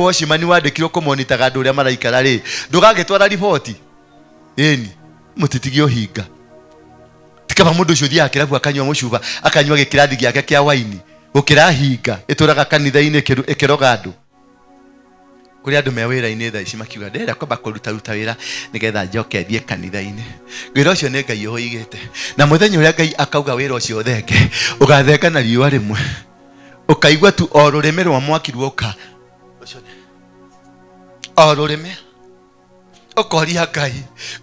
washimani wandikirwo kumonitaga andu uria maraikara ri ndugagitwara riboti eni mutitigio hinga tikaba mundu ucio thia kirabu akanywa mucuba akanywa gikirathi giake kia waini gukira hinga ituraga kanitha-ini ikiroga andu kuri andu me wira-ini tha ici makiuga ndenda kwamba kuruta wira nigetha njoke thie kanitha-ini. Wira ucio ni Ngai uigite na muthenya uria Ngai akauga wira ucio thenge ugathenga na riua rimwe ukaigua tu o rurimi rwa mwaki ruoka o rurimi ukoria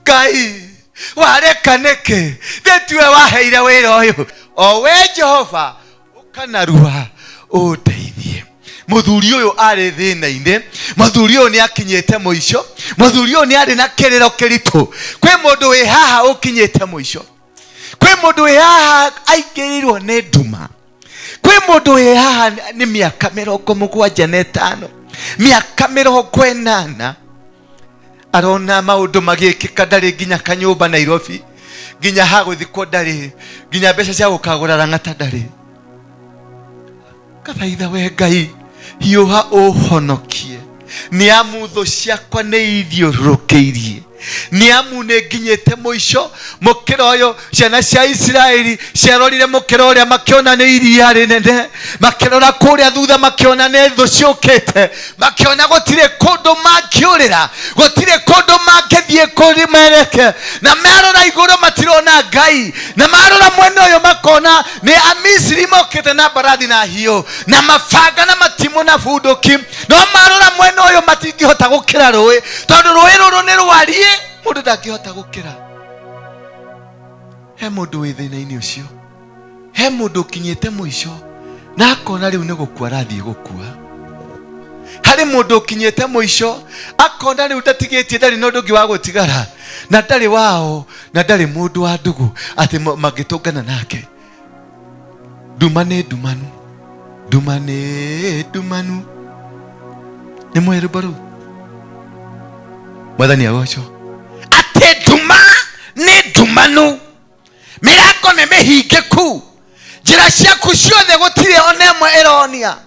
Ngai wareka niki thetiwe waheire wira uyu o we Jehova ukanarua uteithie. Muthuri uyu ari thina-ini, muthuri uyu ni akinyite muico, muthuri uyu ni ari na kiriro kiritu. Kwi mundu wi haha ukinyite muico, kwi mundu wi haha aingirirwo ni nduma, kwi mundu wi haha ni miaka 75 miaka 80 arona maundu magikika ndari nginya kanyumba Nairobi, nginya haguthikwo ndari, nginya mbeca cia gukagura rang'ata ndari. Kathaitha we Ngai hiuha uhonokie ni amu tho ciakwa ni ithiurukiirie, ni amu ni nginyite muico. Mukira uyu ciana cia Israeli ciarorire mukira uria makiona ni iria rinene, makirora kuria thutha makiona ni tho ciukite, makiona gutire kundu mangiurira, gutire kundu mangithie kuri mereke, na merora iguru matirona Ngai, na marora mwena uyu makona ni Amisiri mokite na barathi na hiyo na mabanga na matimu na bunduki, no marora mwena uyu matingihota gukira rui tondu rui ruru ni rwarie mundu ndangihota gukira. He mundu wi thina-ini ucio, he mundu ukinyite muico na akona riu ni gukua arathie gukua. Hari mundu ukinyite muico akona riu ndatigitie ndari no ndungi wa gutigara na ndari wao na ndari mundu wa ndugu ati magitungana nake. Nduma ni ndumanu, nduma ni ndumanu. Ni mweru baru Mwathani agocwo ati nduma ni ndumanu, mirango ni mihingiku, njira ciaku ciothe gutire ona imwe ironia.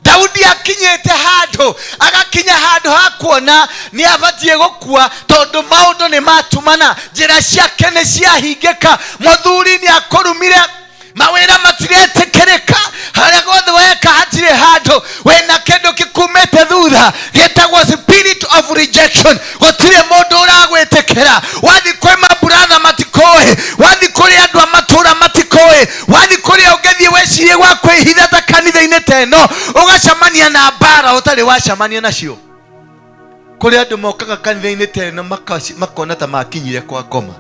Daudi akinyite handu, agakinya handu hakuona ni abatie gukua tondu maundu ni matumana, njira ciake ni ciahingika. Muthuri ni akurumire, mawira matiretikirika, haria gothe weka hatire handu wena kindu kikumite thutha gitagwo spirit of rejection. Gutire mundu uragwitikira, wathi kwi maburatha matikoe, wathi kuri andu amatura matikoe, wathi kuri ungethie wecirie gwa kwihitha ta kanitha-ini teno ugacamania na mbara utari wacamania nacio. Kuri andu mokaga kanitha-ini teno makona ta makinyire kwa ngoma,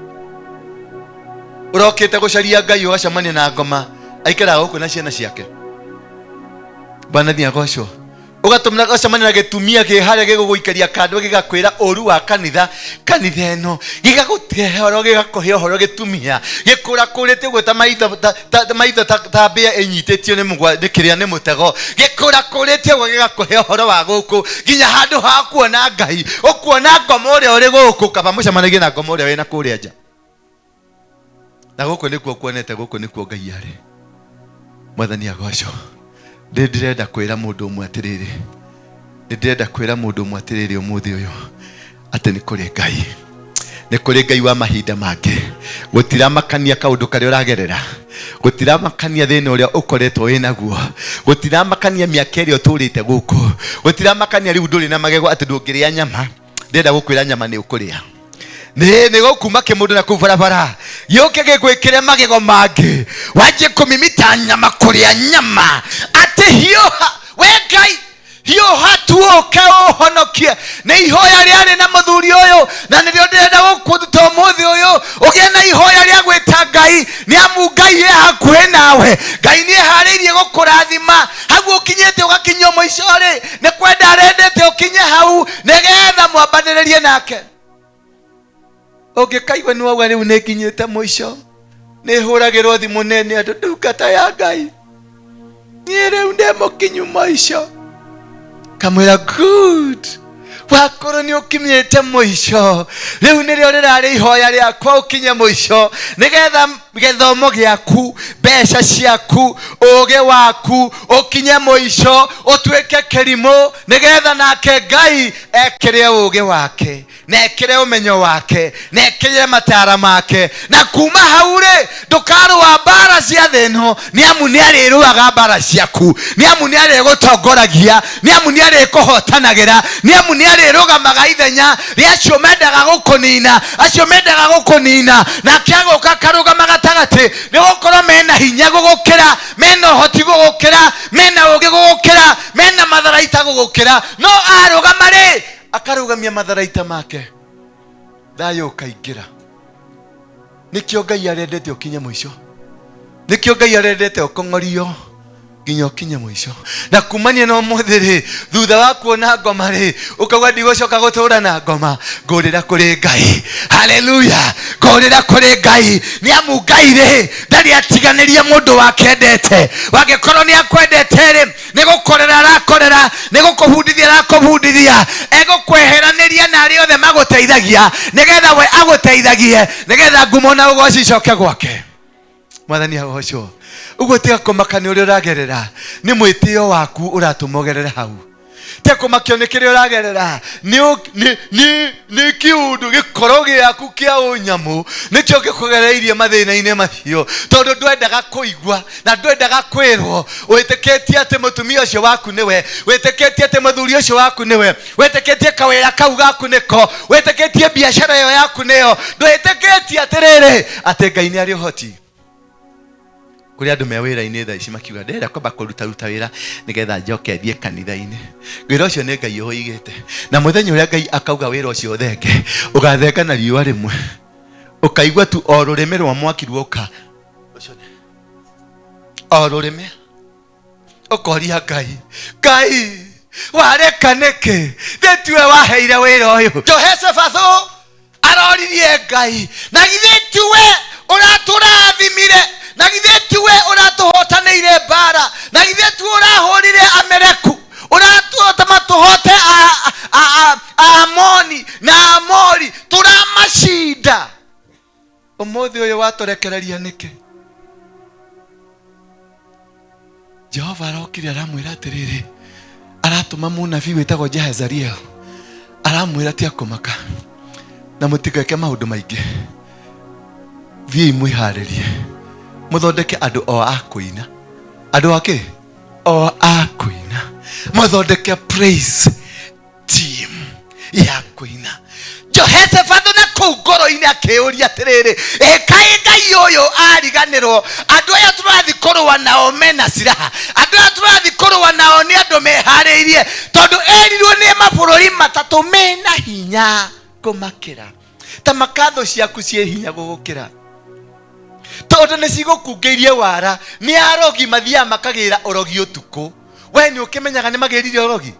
urokite gucaria Ngai ugacamania na ngoma aikara guku na ciana ciake. Bwana thia gocwo ugatumira gacamania na gitumia ki haria giguguikaria kandu gigakwira uru wa kanitha eno gigagutehe horo gigakuhe horo gitumia gikura kurite gwita maitho ta mbia inyititio ni mugwa ndikiria ni mutego, gikura kurite gwa gigakuhe horo wa guku nginya handu ha kuona Ngai, ukuona ngoma uria uri guku kaba mucamanagie na ngoma uria wina kuria nja. Na guku nikuo kuonete, guku nikuo Ngai ari. Mwathani agocwo ndirenda kwira mundu umwe atiriri, ndirenda kwira mundu umwe atiriri umuthi uyu ati ni kuri Ngai, ni kuri Ngai wa mahinda make. Gutiramakania kaundu karia uragerera, gutiramakania thina uria ukoretwo winaguo, gutiramakania miaka iria uturite guku, gutiramakania riu nduri na magego ati ndungiria nyama. Ndirenda gukwira nyama ni ukuria, ni gukuma kimundu na kubarabara yuke gigwikire magego mangi waje kumimita nyama kuria nyama ati hiyoha we Ngai hiyoha tuoke uhonokie. Ni ihoya riari na muthuri uyu na nirio ndirenda gukuruta umuthi uyu ugie na ihoya ria gwita Ngai, ni amu Ngai e hakuhe nawe. Ngai ni ehariirie gukurathima hagu ukinyite ugakinya muico ri ni kwenda arendete ukinye hau nigetha mwambaniririe nake. Ungikaigwa ni wauga riu nikinyite muico ni huragirwo thimu nene andu ndungata ya Ngai ni riu ndi mukinyu muico kamwira good wakorwo ni ukinyite muico riu nirio rirari ihoya riakwa ukinye muico nigetha githomo giaku besha ciaku uge waku ukinye muico utwike kirimo nigetha nake Ngai ekire uge wake nekire umenyo wake nekire matara make na kuma haure ndukarwa bara cia theno ni amu ni ariruaga bara ciaku ni amu ni arigutongoragia ni amu ni arikuhotanagira ni amu ni arirugamaga ithenya riacio mendaga gukunina acio mendaga gukunina na kiaguka karugama gatagati ni gukorwo mena hinya gugukira mena uhoti gugukira mena ugi gugukira mena matharaita gugukira no arugama ri akarugamia matharaita make thayo kaingira nikio Ngai arendete ukinye muico nikio Ngai arendete ukongorio nginya ukinye muico na kumania no muthiri thutha wa kuona ngoma ri ukauga ndigocoka gutura na ngoma ngurira kuri Ngai haleluya ngurira kuri Ngai ni amu Ngai ri ndari atiganiria mundu wakendete wangikorwo ni akwendete ri ni gukorera arakorera ni gukubundithia arakubundithia egukweheraniria na ari othe maguteithagia nigetha we aguteithagie nigetha ngumo na ugoci coke gwake mwathani agocwo uguo tiga kumakania uria uragerera ni mwitio waku uratumogerera hau tiga kumakio ni kiri uragerera ni kiundu gikoro giaku kia unyamu nikio gikugereirie mathina-ini macio tondu ndwendaga kuigua na ndwendaga kwirwo witeketie ati mutumia ucio waku niwe witeketie ati muthuri ucio waku niwe witeketie kawira kau gaku niko witeketie biashara yo yaku niyo ndwiteketie atiriri ati Ngai ni ari uhoti kuri andu me wira-ini tha ici makiuga ndenda kwamba kuruta wira nigetha njoke thie kanitha-ini wira ucio ni Ngai uigite na muthenya uria Ngai akauga wira ucio thenge ugathenga na riua rimwe ukaigua tu o rurimi rwa mwaki ruoka o rurimi ukoria Ngai wareka niki thetiwe waheire wira uyu Jehoshaphathu aroririe Ngai na githetiwe uraturathimire na githetiwe uratuhotaneire bara na githetiwe urahurire Ameleku uratuhota tuhote Amoni na Amori turamashinda umuthi uyu waturekereria niki Jehova arokire aramwira atiriri aratuma munabii witagwo Jehazariel aramwira tia kumaka na mutigeke maundu maingi thii mwiharirie muthondeke andu o akuina andu ake o akuina muthondeke praise team ya kuina Jehoshaphathu na kungoro-ini akiuria atiriri kai Ngai uyu ariganirwo andu aya turathi kurwa nao mena siraha andu aya turathi kurwa nao ni andu mehariirie tondu erirwo ni mabururi matatu mena hinya kumakira ta makatho ciaku cie hinya gugukira tondu ni cigukungeirie wara ni arogi mathia makagira orogi utuku we ni ukimenyaga ni magiririe orogi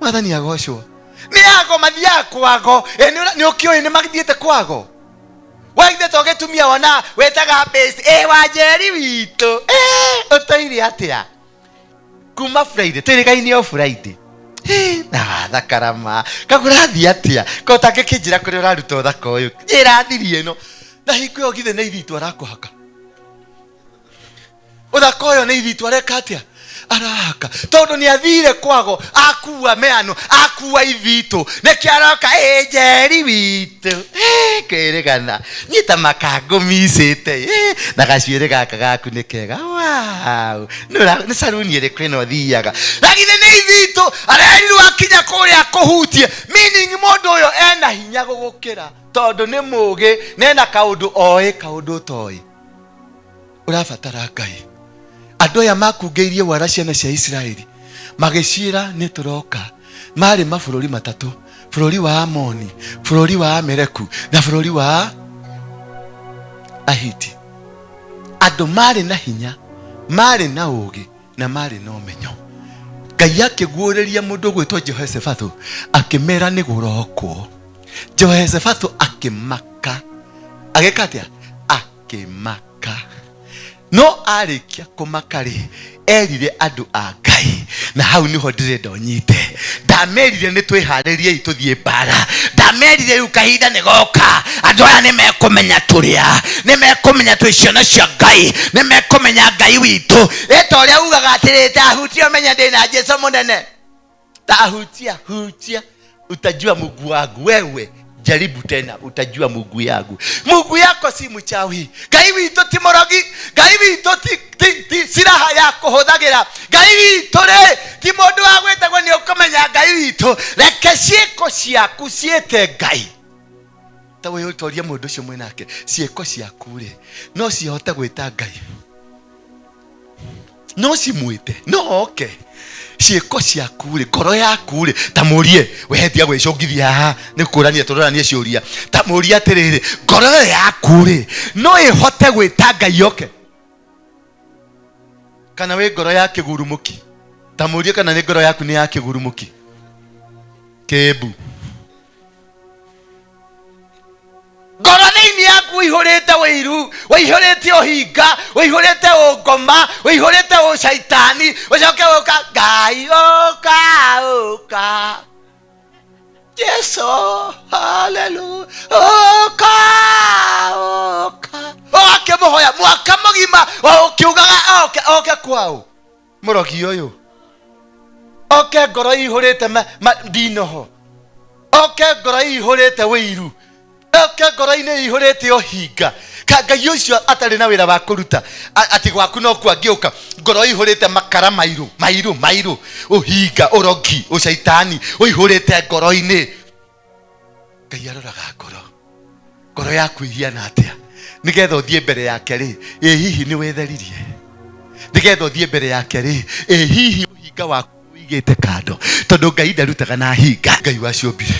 mwathani agocwo ni ago mathia kwago ni ukioi ni magithiete kwago waithe togetumia wana wetaga base wajeri wito utoire atia kuma Friday tirigaini o Friday na thakarama kagurathi atia ko takekijira kuri uraruta thaka uyu irathirie no na hiko githe na ithitu arakuhaka uthaka uyu na ithitu areka atia arahaka tondu ni athire kwago akuwa meano akuwa ithitu nikiaroka jeri witu kirigana nyita makango misite na gaciire gaka gaku nikega wow ni saruni iri kwino thiaga na githe ni ithitu arerirwo akinya kuria kuhutie meaning mundu uyu ena hinya gugukira tondu ni mugi nena kaundu oi kaundu toi urabatara Ngai andu aya makungeirie wara ciana cia Israeli magicira ni turoka mari mabururi matatu bururi wa Amoni bururi wa Ameleku na bururi wa Ahiti andu mari na hinya mari na ugi na mari na umenyo Ngai akiguureria mundu gwitwo Jehoshaphathu akimera ni gurokwo Jehoshaphathu akimaka agekatia akimaka no arikia kumakari erire andu a Ngai na hau niho ndirenda onyite. Ndamerire nĩ twĩharĩrie tũthiĩ mbara. Ndamerire rĩu kahinda nĩ goka. Andũ aya nĩ mekumenya tũrĩa, nĩ mekumenya twĩ ciana cia Ngai, nĩ mekumenya Ngai witũ. Eta ũrĩa ugaga atĩrĩ tahutia menya ndĩna Jesũ mũnene. Tahutia, hutia, utajua Mungu wangu. Wewe jaribu tena, utajua Mungu yangu. Mungu yako si mchawi. Ngai witũ ti mũrogi. Ngai witũ ti siraha ya kũhũthagĩra. Ngai witũ rĩ ti mũndũ wa gwĩtagwo nĩ ũkũmenya Ngai witũ. Reke ciĩko ciaku ciĩte Ngai. Ta we ũtoria mũndũ ũcio mwenake, ciĩko ciaku rĩ no cihote gwĩta Ngai. No cimwĩte, no oke. Ciĩko ciaku rĩ, ngoro yaku rĩ, ta mũrie wehetia gwĩcongithia haha nĩ kũrania tũroranie ciũria. Ta mũrie atĩrĩrĩ, ngoro yaku rĩ no ĩhote gwĩta Ngai oke. Kana we ngoro ya kĩgurumũki? Ta mũrie kana nĩ ngoro yaku nĩ ya kĩgurumũki? Kĩbu ngoro thĩinĩ yaku ihũrĩte wĩiru, wĩihũrĩte ũhinga, wĩihũrĩte ũngoma, wĩihũrĩte ũcaitani, ũcoke ũka Ngai ũka ũka Jesũ, hallelujah, ũka ũka. Wakĩmũhoya mwaka mũgima ũkiugaga oke kwao. Mũrogi ũyũ oke ngoro ihũrĩte ndinoho, oke ngoro ihũrĩte wĩiru, oke ngoro-inĩ ihũrĩte ũhinga. Ngai ũcio atarĩ na wĩra wa kũruta atĩ gwaku no kwangĩũka. Ngoro ihũrĩte makara mairũ, ũhinga, ũrogi, ũcaitani ũihũrĩte ngoro-inĩ. Ngai aroraga ngoro yaku ihiana atĩa, nĩgetha ũthiĩ mbere yake rĩ ĩ hihi nĩ wetheririe? Nĩgetha ũthiĩ mbere yake rĩ ĩ hihi ũhinga waku ũigĩte kando? Tondũ Ngai ndarutaga na hinga. Ngai waciũmbire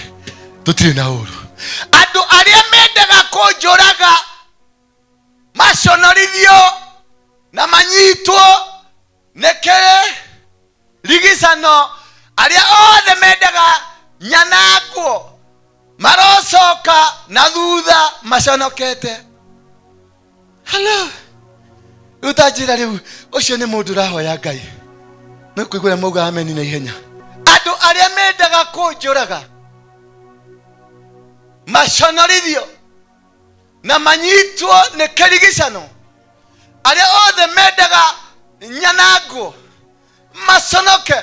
tũtirĩ na ũru. Andũ arĩa mendaga kũnjũraga maconorithio na manyitwo nĩ kĩrigicano, arĩa othe mendaga nyanangwo marocoka na thutha maconokete. Hello, utajira rĩu ũcio nĩ mũndũ ũrahoya Ngai. Nĩ kũigua mauga ameni na ihenya. Andũ arĩa mendaga kũnjũraga maconorithio na manyitwo nĩ kĩrigicano, arĩa othe mendaga nyanangwo maconoke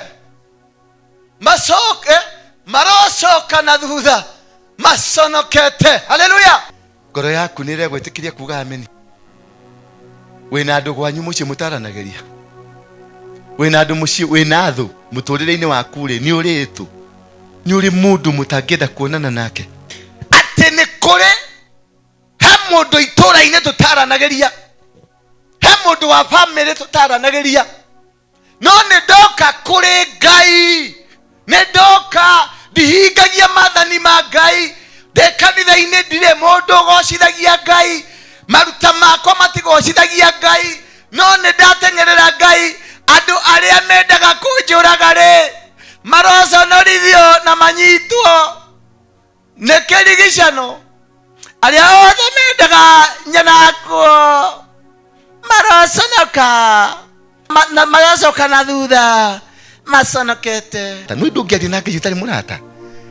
marocoka na thutha maconokete. Haleluya. Ngoro yaku nĩ ĩregwĩtĩkĩria kuga ameni? Wĩna andũ gwanyu mũciĩ mũtaranagĩria? Wĩna andũ mũciĩ, wĩna thũ mũtũrĩre-inĩ waku rĩ nĩ ũrĩtũ, nĩ ũrĩ mũndũ mũtangĩenda kuonana nake? Atĩ nĩ kũrĩ he mũndũ itũra-inĩ tũtaranagĩria, he mũndũ wa bamĩrĩ tũtaranagĩria, no nĩ ndoka kũrĩ Ngai, nĩ ndoka ndihingagia maathani ma Ngai. Ndĩ kanitha-inĩ ndirĩ mũndũ ũgocithagia Ngai, maruta makwa matigocithagia Ngai, no nĩ ndateng'erera Ngai. Andũ arĩa mendaga kũnjũraga rĩ maroconorithio na manyitwo nĩ kĩrigicano, arĩa othe mendaga nyanangwo maroconoka marocoka na thutha maconokete. Ta nĩ ndũngĩaria na Ngai ũtarĩ mũrata?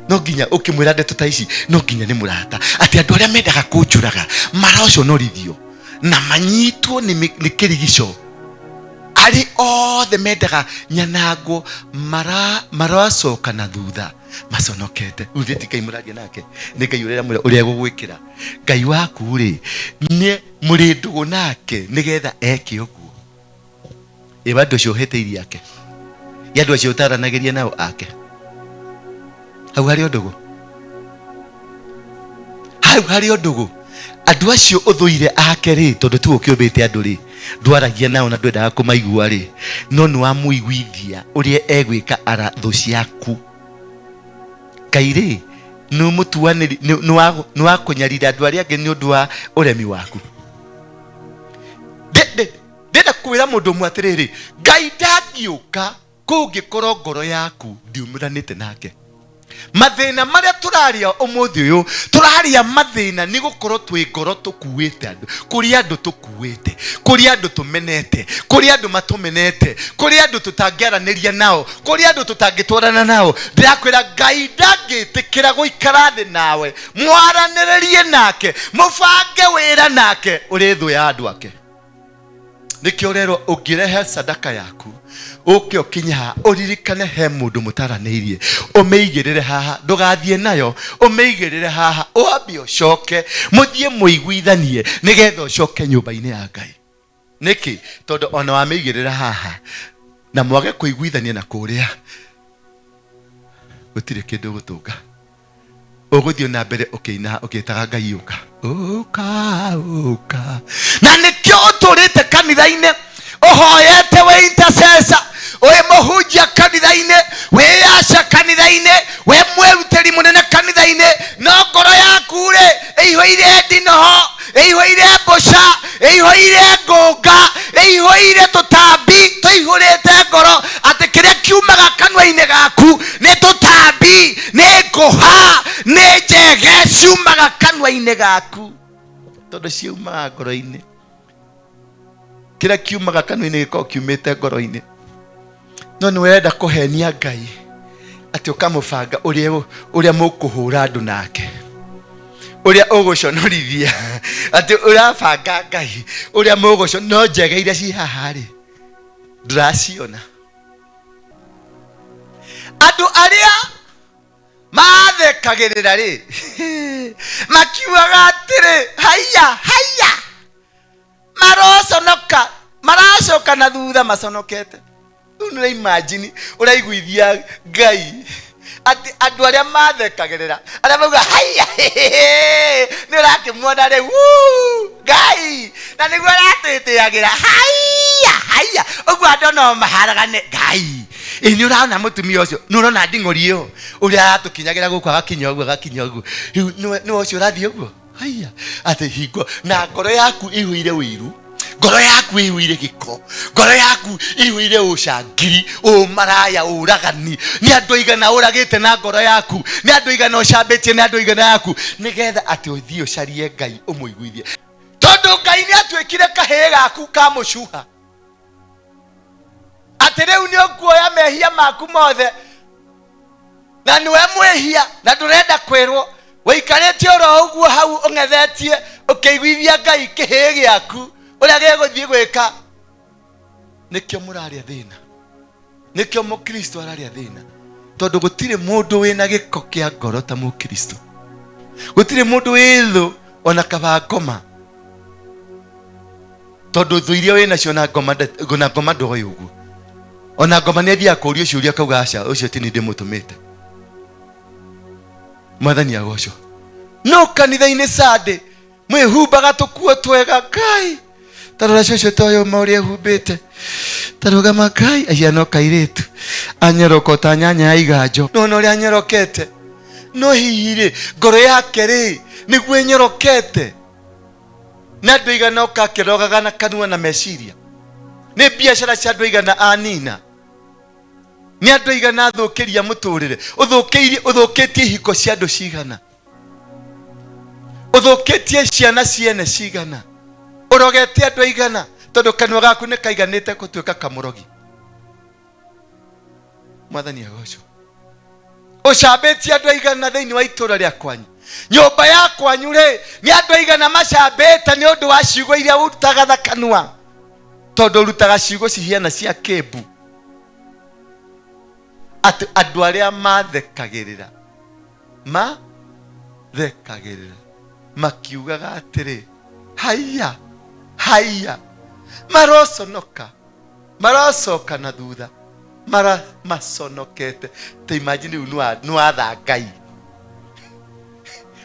No nginya ũkĩmwĩra ndeto ta ici, no nginya nĩ mũrata. Atĩ andũ arĩa mendaga kũnjũraga maroconorithio na manyitwo nĩ kĩrigico, arĩ othe mendaga nyanangwo marocoka na thutha maconokete. Uthĩti Ngai mũraria nake nĩ Ngai ũrĩa gũgwĩkĩra. Ngai waku rĩ nĩ mũrĩ ndũgũ nake nĩgetha eke ũguo. Ĩba andũ acio ũhĩtĩirie ake, andũ acio ũtaranagĩria nao ake, hau harĩ ũndũgũ, hau harĩ ũndũgũ. Andũ acio ũthũire ake rĩ, tondũ tu ũkĩũmbĩte andũ rĩ ndwaragia nao na ndwendaga kũmaigua rĩ, no nĩ wamũiguithia ũrĩa egwĩka ara thũ ciaku. Ngai rĩ nĩ mũtuanĩri, nĩ wa kũnyarira andũ arĩa angĩ nĩ ũndũ wa ũremi waku. Ndenda kwĩra mũndũ ũmwe atĩrĩrĩ, Ngai ndangĩũka kũngĩkorwo ngoro yaku ndiumĩranĩte nake. mathina maria turaria umuthi uyu turaria mathina ni gukorwo twi ngoro tukuite andu kuri andu tukuite kuri andu tumenete kuri andu matumenete kuri andu tutangiaraniria nao kuri andu tutangitwarana nao ndirakwira Ngai ndangitikira guikara thi nawe mwaraniririe nake mubange wira nake uri thu ya andu ake nikio rero ungirehe sadaka yaku uke okinya uririkane he mundu mutaranirie umeigirire haha ndugathie nayo umeigirire haha uambi ucoke muthie muiguithanie nigetha ucoke nyumba-ini ya Ngai niki tondu ona wameigirire haha na mwage kuiguithania na kuria gutire kindu gutunga uguthio na mbere ukiina ukitaga Ngai uka uka uka na nikio uturite kanitha-ini uhoyete we intercessor we muhunjia kanitha-ini we asha kanitha-ini we mwiruteri munene kanitha-ini no ngoro yaku ri ihoire ndinoho ihoire mbuca ihoire ngunga ihoire tutambi tuihurite ngoro ati kiria kiumaga kanua-ini gaku ni tutambi ni nguha ni njege ciumaga kanua-ini gaku tondu ciumaga ngoro-ini kila kiumaga kanua-ini giko kiumite ngoro-ini no ni wenda kuhenia Ngai ati ukamubanga uria mukuhura andu nake uria uguconorithia ati urabanga Ngai uria muguco no njega iria ci haha ri ndiraciona andu aria mathekagirira ri makiugaga atiri haya maracoka na thutha maconokete nuna imagine uraiguithia Ngai ati andu aria mathekagirira aria mauga haya ni urakimwona ri Ngai na niguo aratitiagira haya uguo andu no maharagane Ngai ni uraona mutumia ucio ni urona nding'ori iyo uria aratukinyagira guku agakinya uguo ni ucio urathie uguo haya ati hingo na ngoro yaku ihuire wiru ngoro yaku ihuire giko ngoro yaku ihuire ucangiri umaraya uragani ni andu igana uragite na ngoro yaku ni andu igana ucambitie ni andu igana yaku nigetha ati uthie ucarie Ngai umuiguithie tondu Ngai ni atwikire kahii gaku ka mucuha ati riu ni ukuoya mehia maku mothe na niwe mwehia na ndurenda kwirwo waikarite oro uguo hau ungethetie ukiguithia Ngai kihii giaku uria geguthie gwika nikio muraria thina nikio mukristo araria thina tondu gutire mundu wina giko kia ngoro ta mukristo gutire mundu withu ona kabangoma tondu thu iria wina cio na ngoma ndoyo uguo ona ngoma ni athia kuria ciuria kauga aca ucio ti ni ndimutumite mwathani agoco no kanitha-ini Sunday mwihumbaga tukuo twega Ngai tarora coco toyo mauria humbite tarugama Ngai ahiano kairitu anyoroka ta nyanya ya iganjo no ria anyorokete no hihire ngoro yake ri niguo nyorokete na andu igana ukakirogaga na kanua na meciria ni biacara cia andu igana anina ni andu igana athukiria muturire uthukitie hiko cia andu cigana uthukitie ciana ciene cigana urogete andu igana tondu kanua gaku ni kaiganite gutuika kamurogi mwathani agoco ucambitie andu igana thiini wa itura ria kwanyu nyumba ya kwanyu ri ni andu igana macambite ni undu wa ciugo iria urutaga thakanua tondu urutaga ciugo cihiana cia kimbu ati andu aria mathekagirira makiugaga atiri haya maroconoka maracoka na thutha maconokete te imagine nuatha Ngai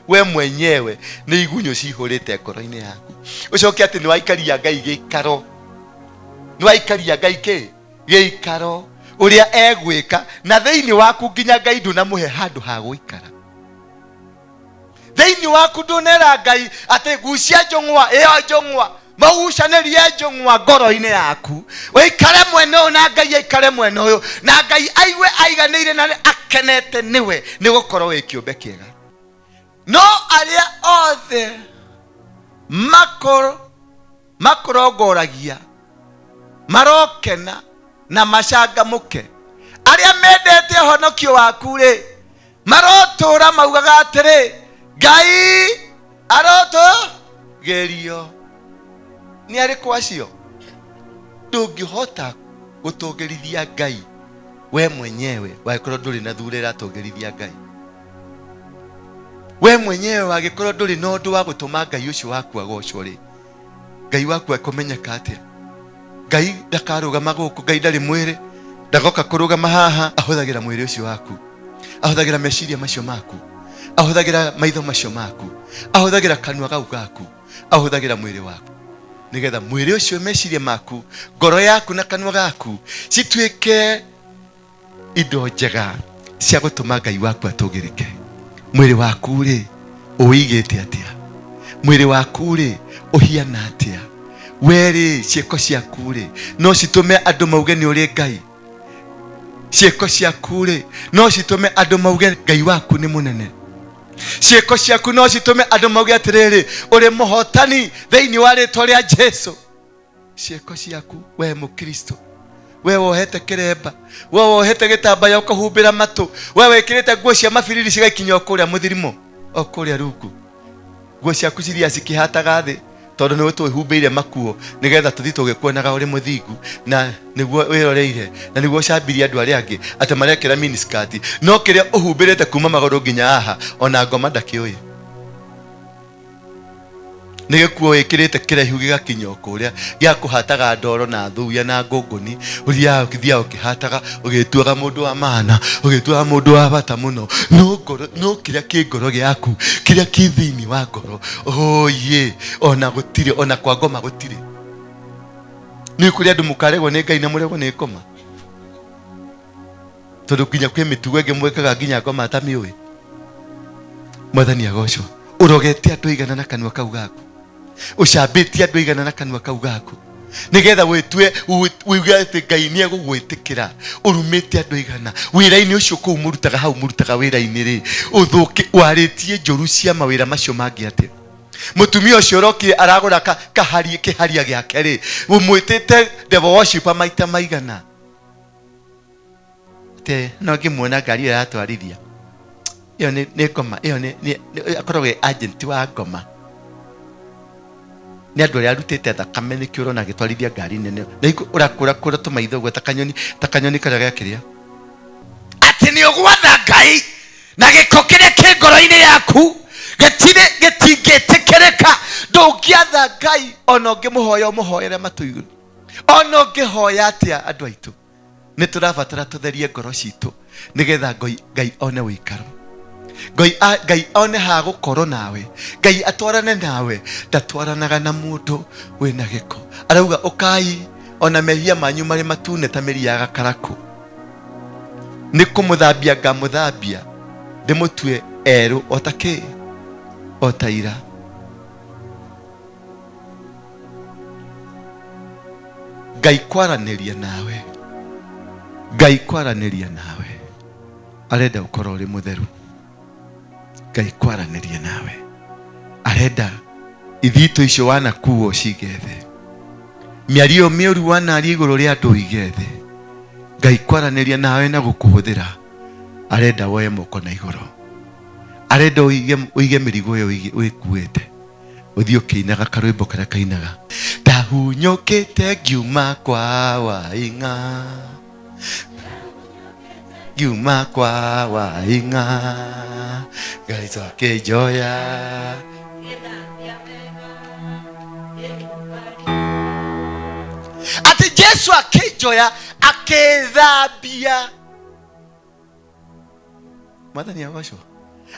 we mwenyewe ni igunyo cihurite ngoro-ini yaku ucoke ati ni waikaria Ngai giikaro ni waikaria Ngai giikaro uria egwika na thiini waku nginya Ngai ndunamuhe handu ha guikara thiini waku ndunera Ngai ati gucia njong'wa iyo njong'wa Maugucanĩrie njũng'wa ngoro-inĩ yaku. Wĩikare mwena ũyũ na Ngai aikare mwena ũyũ, na Ngai aigue aiganĩire na akenete nĩwe, nĩ gũkorwo wĩ kĩũmbe kĩega. No arĩa othe makũrongoragia marokena na macangamũke, arĩa mendete honokio waku rĩ, marotũra maugaga atĩrĩ, Ngai arotũgerio. Nĩ arĩkũ acio? Ndũngĩhota gũtũgĩrithia Ngai we mwenyewe wagĩkorwo ndũrĩ na thurĩra atũgĩrithia Ngai. We mwenyewe wagĩkorwo ndũrĩ na ũndũ wa gũtũma Ngai ũcio waku agocwo rĩ, Ngai waku ekũmenyeka atĩa? Ngai ndakarũgama gũkũ, Ngai ndarĩ mwĩrĩ, ndagoka kũrũgama haha. Ahũthagĩra mwĩrĩ ũcio waku, ahũthagĩra meciria macio maku, ahũthagĩra maitho macio maku, ahũthagĩra kanua gau gaku, ahũthagĩra mwĩrĩ waku, nigetha mwĩrĩ ũcio, meciria maku, ngoro yaku na kanua gaku cituĩke indo njega cia gũtũma Ngai waku atũgĩrĩke. Mwĩrĩ waku rĩ, ũigĩte atĩa? Mwĩrĩ waku rĩ, ũhiana atĩa? We rĩ, ciĩko ciaku rĩ, no citũme andũ mauge nĩ ũrĩ Ngai? Ciĩko ciaku rĩ, no citũme andũ mauge Ngai waku nĩ mũnene? Ciĩko ciaku no citũme andũ mauge atĩrĩrĩ, ũrĩ mũhotani thĩinĩ wa rĩĩtwa rĩa Jesũ? Ciĩko ciaku we Mũkristo, we wohete kĩremba, we wohete gĩtambaya ũkahumbĩra matũ, we wĩkĩrĩte nguo cia mabiriri cigaikinya kũrĩa mũthirimo, o kũrĩa rungu, nguo ciaku ciria cikĩhataga thĩ, tondũ nĩ twĩhumbĩire makuo nĩgetha tũthiĩ tũgĩkuonaga ũrĩ mũthingu, na nĩguo wĩroreire, na nĩguo cambirie andũ arĩa angĩ atĩ marekĩra miniskirt. No kĩrĩa ũhumbĩrĩte kuma magũrũ nginya haha, ona ngoma ndakĩũĩ. Nĩ gĩkuo wĩkĩrĩte kĩraihu gĩgakinya kũrĩa, gĩa kũhataga ndoro na thuya na ngũngũni, ũthiaga ũkĩhataga, ũgĩtuaga mũndũ wa maana, ũgĩtuaga mũndũ wa bata mũno. No kĩrĩa kĩ ngoro gĩaku, kĩrĩa kĩ thĩinĩ wa ngoro, oye, ona gũtirĩ, ona kwa ngoma gũtirĩ. Nĩ kũrĩ andũ mũkaregwo nĩ Ngai na mũregwo nĩ ngoma, tondũ nginya kwĩ mĩtugo ĩngĩ mwĩkaga nginya ngoma atamĩũĩ. Mwathani agocwo. Ũrogete andũ aigana na kanua kau gaku, ũcambĩtie andũ aigana na kanua kau gaku, nĩgetha wĩtue uge atĩ Ngai nĩ egũgwĩtĩkĩra. Ũrumĩte andũ aigana wĩra-inĩ ũcio kũu mũrutaga hau, mũrutaga wĩra-inĩ rĩ, ũthũke warĩtie njũru cia mawĩra macio mangĩ atĩ. Mũtumia ũcio ũrokire aragũra kĩharia gĩake rĩ, ũmwĩtĩte devil worship maita maigana. No ngĩmuona ngari ĩyo yatwarithia, iyo nĩ ngoma, iyo nĩ akoragwo agent wa ngoma. Nĩ andũ arĩa arutĩte thakame nĩkĩo ũrona agĩtwarithia ngari nene, na ũrakũra tũmaitho ũguo ta kanyoni karĩa gakĩrĩa. Atĩ nĩ ũgwatha Ngai na gĩko kĩrĩa kĩ ngoro-inĩ yaku gĩtingĩtĩkĩrĩka. Ndũngĩatha Ngai ona ũngĩmũhoya ũmũhoere matũ igũrũ, ona ũngĩhoya atĩa. Andũ aitũ nĩ tũrabatara tũtherie ngoro citũ nĩgetha Ngai one wĩikaro, Ngai one ha gũkorwo nawe, Ngai atwarane nawe. Ndatwaranaga na mũndũ wĩna gĩko. Arauga ũkai ona mehia manyu marĩ matune ta mĩri ya gakarakũ, nĩ kũmũthambia ngamũthambia, ndĩmũtue erũ o ta ira. Ngai kwaranĩria nawe, Ngai kwaranĩria nawe, arenda ũkorwo ũrĩ mũtheru. Ngai kwaranĩria nawe, arenda ithito icio wanakuo cigethe, mĩario mĩũru wanaria igũrũ rĩa andũ igethe. Ngai kwaranĩria nawe na gũkũhũthĩra, arenda woe moko na igũrũ, arenda ũige mĩrigo ĩyo wĩkuĩte, ũthiĩ ũkĩinaga karwĩmbo karĩa kainaga, ndahunyũkĩte ngiuma kwa Waing'a, ngiuma kwa Waing'a, Ngai akĩnjoya. Atĩ Jesu akĩnjoya akĩthambia. Mwathani agocwo.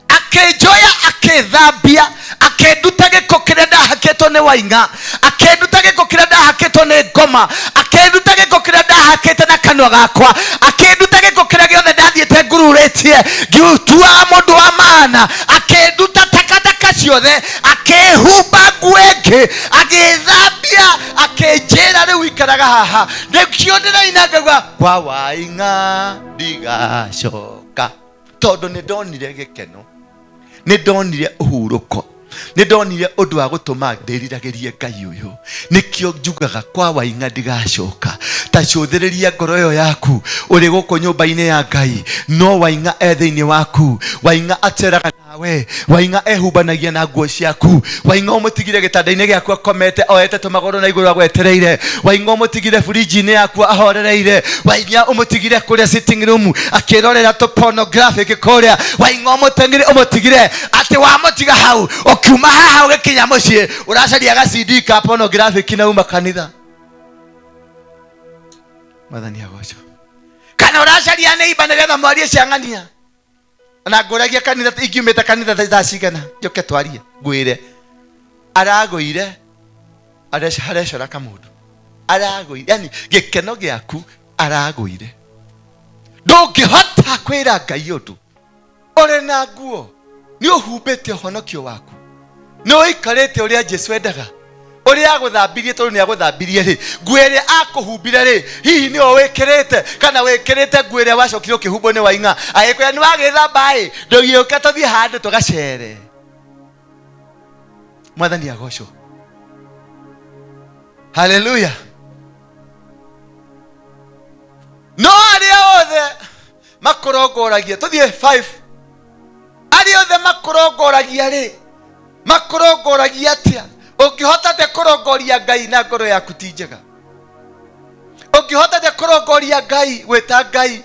Akĩnjoya akĩthambia, akĩnduta gĩko kĩrĩa ndahakĩtwo nĩ Waing'a, akĩnduta gĩko kĩrĩa ndahakĩtwo nĩ ngoma, akĩnduta gĩko kĩrĩa ndahakĩte na kanua gakwa, akĩnduta gĩko kĩrĩa gĩothe ndathiĩte ngururĩtie ngĩtua mũndũ wa maana, akĩnduta takataka ciothe, akĩhumba nguo gĩkĩ agĩthambia akĩnjĩra rĩu ikaraga haha. Nĩkĩo ndĩrainanga kwa Waing'a ndigacoka, tondũ nĩndonire gĩkeno, nĩndonire ũhurũko, nĩndonire ũndũ wa gũtũma ndĩriragĩrie Ngai ũyũ. Nĩkĩo njugaga kwa Waing'a ndigacoka. Ta cũthĩrĩria ngoro ĩyo yaku ũrĩ gũkũ nyũmba-inĩ ya Ngai, no Waing'a thĩinĩ waku. Waing'a ateraga nawe, Waing'a ehumbanagia na nguo ciaku. Waing'a ũmũtigire gĩtanda-inĩ gĩaku akomete oete tũmagũrũ na igũrũ agwetereire. Waing'a ũmũtigire burinji-inĩ yaku ahorereire. Waing'a ũmũtigire kũrĩa sitting room akĩrorera tũ pornographic kũrĩa. Waing'a ũmũtigire atĩ wamũtiga hau ũkiuma haha ũgĩkinya mũciĩ ũracaria ga CD ka pornographic na uma kanitha. Mwathani agocwo. Kana ũracaria neighbor nĩgetha mwarie ciang'ania. Na ngũragia kanitha ingiumĩte kanitha thaa cigana njoke twarie ngwĩre aragũire arecora kamũndũ aragũire, yani gĩkeno gĩaku aragũire. Ndũngĩhota kwĩra Ngai ũndũ ũrĩ na nguo, nĩ ũhumbĩte ũhonokio waku, nĩ ũikarĩte ũrĩa Jesũ endaga, ũrĩa agũthambirie tondũ nĩ agũthambirie rĩ, nguo ĩrĩa akũhumbire rĩ, hihi nĩ wĩkĩrĩte kana wĩkĩrĩte nguo ĩrĩa wacokire ũkĩhumbwo nĩ Waing'a. Agĩkwĩra nĩ wagĩthamba ĩ, ndũgĩũka tũthiĩ handũ tũgacere. Mwathani agocwo. Haleluya. No arĩa othe makũrongoragia, tũthiĩ 5, arĩa othe makũrongoragia rĩ, makũrongoragia atĩa? Ũngĩhota te kũrongoria Ngai na ngoro yaku ti njega? Ũngĩhota te kũrongoria Ngai gwĩta Ngai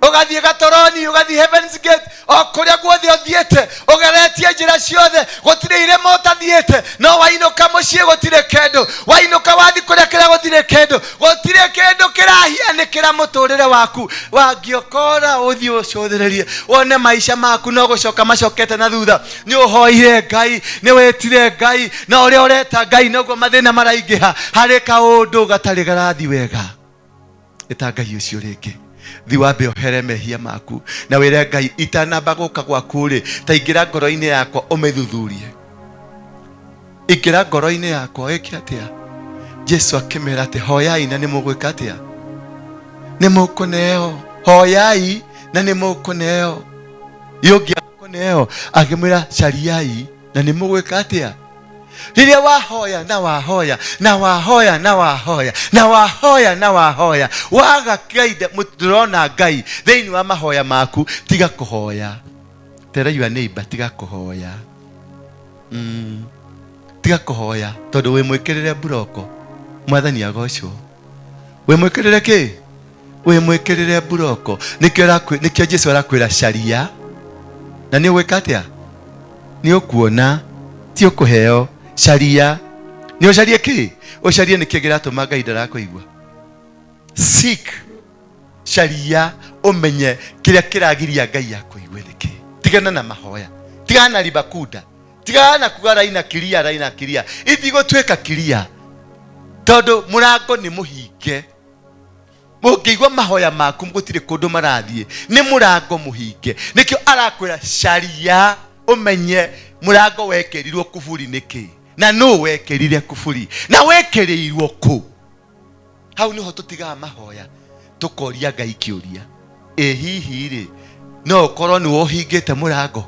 ũgathiĩ gatoroni, ũgathiĩ Heaven's Gate, o kũrĩa guothe ũthiĩte ũgeretie njĩra ciothe gũtirĩ irĩma ũtathiĩte, no wainũka mũciĩ gũtirĩ kĩndũ, wainũka wathi kũrĩa kĩrĩa gũtirĩ kĩndũ, gũtirĩ kĩndũ kĩrahianĩkĩra mũtũrĩre waku. Wangĩokora ũthiĩ ũcũthĩrĩrie wone maica maku no gũcoka macokete na thutha. Nĩ ũhoire Ngai, nĩ wĩtire Ngai, na ũrĩa ũreta Ngai noguo mathĩna maraingĩha. Harĩ kaũndũ gatarĩ garathi wega, ĩta Ngai ũcio rĩngĩ. Thi wambe ohere mehia maku na wĩre Ngai itanamba gũka gwaku rĩ, ta ingĩra ngoro-inĩ yakwa ũmĩthuthurie. Ingĩra ngoro-inĩ yakwa ĩke atĩa? Jesũ akĩmera atĩ hoyai na nĩ mũgwĩka atĩa? Nĩ mũkũneo. Hoyai na nĩ mũkũneo. Yũngĩakũneo akĩmwĩra cariai na nĩ mũgwĩka atĩa? Rĩrĩa wahoya na wahoya na wahoya na wahoya na wahoya na wahoya, waga Ngai ndĩrona Ngai thĩinĩ wa mahoya maku, tiga kũhoya. Tell your neighbor tiga kũhoya. Tiga kũhoya tondũ wĩ mwĩkĩrĩre buroko. Mwathani agocwo. Wĩ mwĩkĩrĩre kĩ? Wĩ mwĩkĩrĩre buroko. Nĩkĩo Jesũ arakwĩra caria na nĩ ũgwĩka atĩa? Nĩ ũkuona, ti ũkũheo. Sharia. Ni ũcarie kĩ? Ũcarie nĩkĩo kĩratũma Ngai ndarakũigua. Seek. Sharia ũmenye kĩrĩa kĩragiria Ngai akũigue nĩkĩ. Tigana na mahoya. Tigana na ribakunda. Tigana na kuga raina kiria. Itigũtuĩka kiria. Tondũ mũrango nĩ mũhinge. Mũngĩigua mahoya maku gũtirĩ kũndũ marathiĩ. Nĩ mũrango mũhinge. Nĩkĩo arakwĩra sharia ũmenye mũrango wekĩrirwo kuburi nĩkĩ. Na no wekĩrire kuburi. Na wekĩrĩirwo kũ? Hau nĩho tũtigaga mahoya. Tũkoria Ngai kĩũria. Hihi rĩ, no ũkorwo nĩ wohingĩte mũrango?